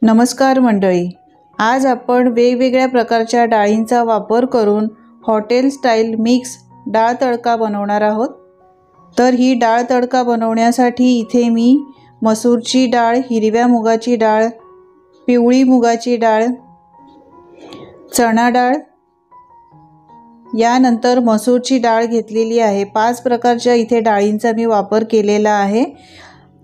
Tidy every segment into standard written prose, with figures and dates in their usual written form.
नमस्कार मंडळी, आज आपण वेगवेगळ्या प्रकारच्या डाळींचा वापर करून हॉटेल स्टाईल मिक्स डाळ तडका बनवणार आहोत। तर ही डाळ तडका बनवण्यासाठी इथे मी मसूरची डाळ, हिरव्या मुगाची डाळ, पिवळी मुगाची डाळ, चणा डाळ, यानंतर मसूरची डाळ घेतलेली आहे। 5 प्रकारच्या इथे डाळींचा मी वापर केलेला आहे।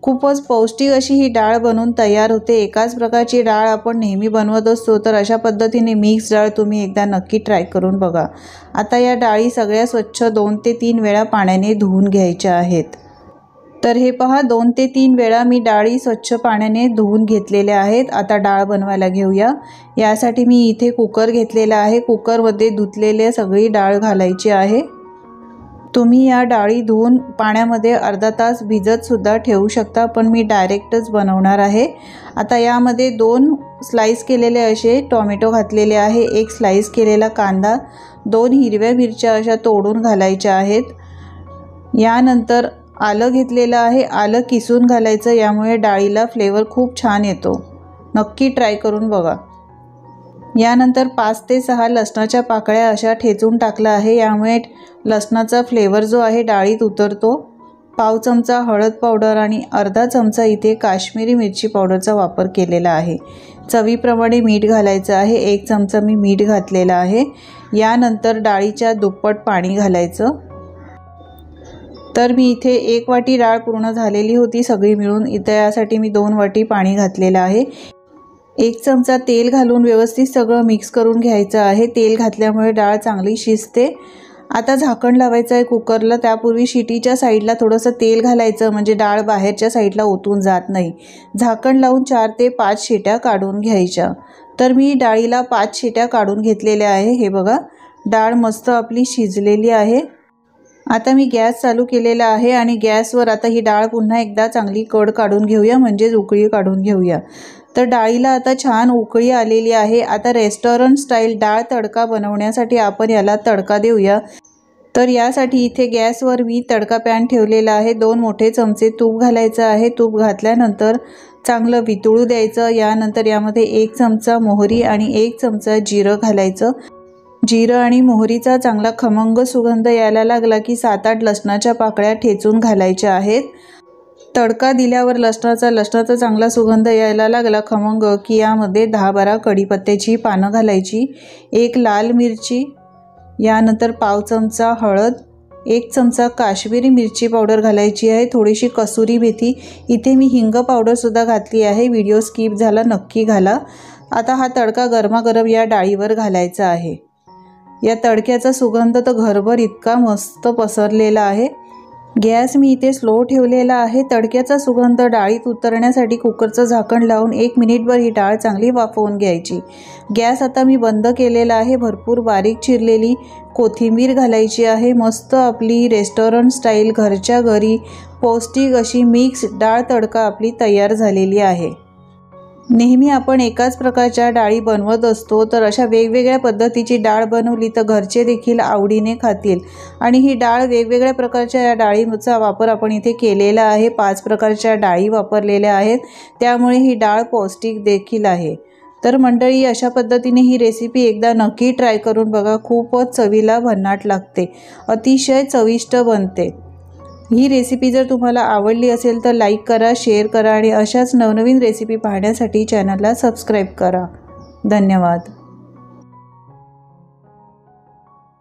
खूपच पौष्टिक अशी ही डाळ बनवून तयार होते। एकाच प्रकारची डाळ आपण नेहमी बनवत असतो, तर अशा पद्धतीने मिक्स डाळ तुम्ही एकदा नक्की ट्राय करून बघा। आता या डाळी सगळ्या स्वच्छ 2 ते 3 वेळा पाण्याने धुवून घ्यायच्या आहेत। तर हे पहा, 2 ते 3 वेळा मी डाळी स्वच्छ पाण्याने धुवून घेतलेल्या आहेत। आता डाळ बनवायला घेऊया। यासाठी मी इथे कुकर घेतलेला आहे। कुकरमध्ये धुतलेली सगळी डाळ घालायची आहे। तुम्ही या डाळी धुवून पाण्यामध्ये अर्धा तास भिजत सुद्धा ठेवू शकता, पण मी डायरेक्टच बनवणार आहे। आता यामध्ये 2 स्लाइस केलेले असे टोमॅटो घातलेले आहे, 1 स्लाइस केलेला कांदा, 2 हिरव्या मिरच्या अशा तोडून घालायच्या आहेत। यानंतर आलं घेतलेलं आहे, आलं किसून घालायचं, यामुळे डाळीला फ्लेवर खूप छान येतो। नक्की ट्राय करून बघा। यानंतर 5 ते 6 लसणाच्या पाकळ्या अशा ठेचून टाकला आहे, यामुळे लसणाचा फ्लेवर जो आहे डाळीत उतरतो। पाव चमचा हळद पावडर आणि अर्धा चमचा इथे काश्मीरी मिरची पावडरचा वापर केलेला आहे। चवीप्रमाणे मीठ घालायचं आहे, 1 चमचा मी मीठ घातलेला आहे। यानंतर डाळीच्या दुप्पट पाणी घालायचं। तर मी इथे 1 वाटी डाळ पूर्ण झालेली होती सगळी मिळून, इथे यासाठी मी 2 वाटी पाणी घातलेलं आहे। 1 चमचा तेल घालून व्यवस्थित सगळं मिक्स करून घ्यायचं आहे। तेल घातल्यामुळे डाळ चांगली शिजते। आता झाकण लावायचं आहे कुकरला। त्यापूर्वी शिटीच्या साईडला थोडंसं तेल घालायचं, म्हणजे डाळ बाहेरच्या साईडला ओतून जात नाही। झाकण लावून 4 ते 5 शिट्या काढून घ्यायच्या। तर मी डाळीला 5 शिट्या काढून घेतलेल्या आहे। हे बघा, डाळ मस्त आपली शिजलेली आहे। आता मी गॅस चालू केलेला आहे आणि गॅसवर आता ही डाळ पुन्हा एकदा चांगली कड काढून घेऊया, म्हणजे उकळी काढून घेऊया। तर डाळीला आता छान उकळी आलेली आहे। आता रेस्टॉरंट स्टाईल डाळ तडका बनवण्यासाठी आपण याला तडका देऊया। तर यासाठी इथे गॅसवर मी तडका पॅन ठेवलेला आहे। 2 मोठे चमचे तूप घालायचं आहे। तूप घातल्यानंतर चांगलं वितळू द्यायचं। यानंतर यामध्ये 1 चमचा मोहरी आणि 1 चमचा जिरं घालायचं। जिरं आणि मोहरीचा चांगला खमंग सुगंध यायला लागला की 7-8 लसणाच्या पाकळ्या ठेचून घालायच्या आहेत। तडका दिल्यावर लसणाचा चांगला सुगंध यायला लागला खमंग की यामध्ये 10-12 कढीपत्त्याची पानं घालायची, 1 लाल मिरची, यानंतर पाव चमचा हळद, 1 चमचा काश्मीरी मिरची पावडर घालायची आहे, थोडीशी कसुरी मेथी, इथे मी हिंग पावडर सुद्धा घातली आहे। व्हिडिओ स्किप झाला, नक्की घाला। आता हा तडका गरमागरम या डाळीवर घालायचा आहे। या तडक्याचा सुगंध तर घरभर इतका मस्त पसरलेला आहे। गॅस मी इथे स्लो ठेवलेला आहे। तडक्याचा सुगंध डाळीत उतरण्यासाठी कुकरचं झाकण लावून 1 मिनिटभर ही डाळ चांगली वाफवून घ्यायची। गॅस आता मी बंद केलेला आहे। भरपूर बारीक चिरलेली कोथिंबीर घालायची आहे। मस्त आपली रेस्टॉरंट स्टाईल घरच्या घरी पौष्टिक अशी मिक्स डाळ तडका आपली तयार झालेली आहे। नेहमी आपण एकाच प्रकारच्या डाळी बनवत असतो, तर अशा वेगवेगळ्या पद्धतीची डाळ बनवली तर घरचे देखील आवडीने खातील। आणि ही डाळ वेगवेगळ्या प्रकारच्या या डाळीचा वापर आपण इथे केलेला आहे। 5 प्रकारच्या डाळी वापरलेल्या आहेत, त्यामुळे ही डाळ पौष्टिक देखील आहे। तर मंडळी, अशा पद्धतीने ही रेसिपी एकदा नक्की ट्राय करून बघा। खूपच चवीला भन्नाट लागते, अतिशय चविष्ट बनते। ही रेसिपी जर तुम्हाला आवडली असेल तर लाईक करा, शेअर करा आणि अशाच नवनवीन रेसिपी पाहण्यासाठी चॅनलला सबस्क्राईब करा। धन्यवाद।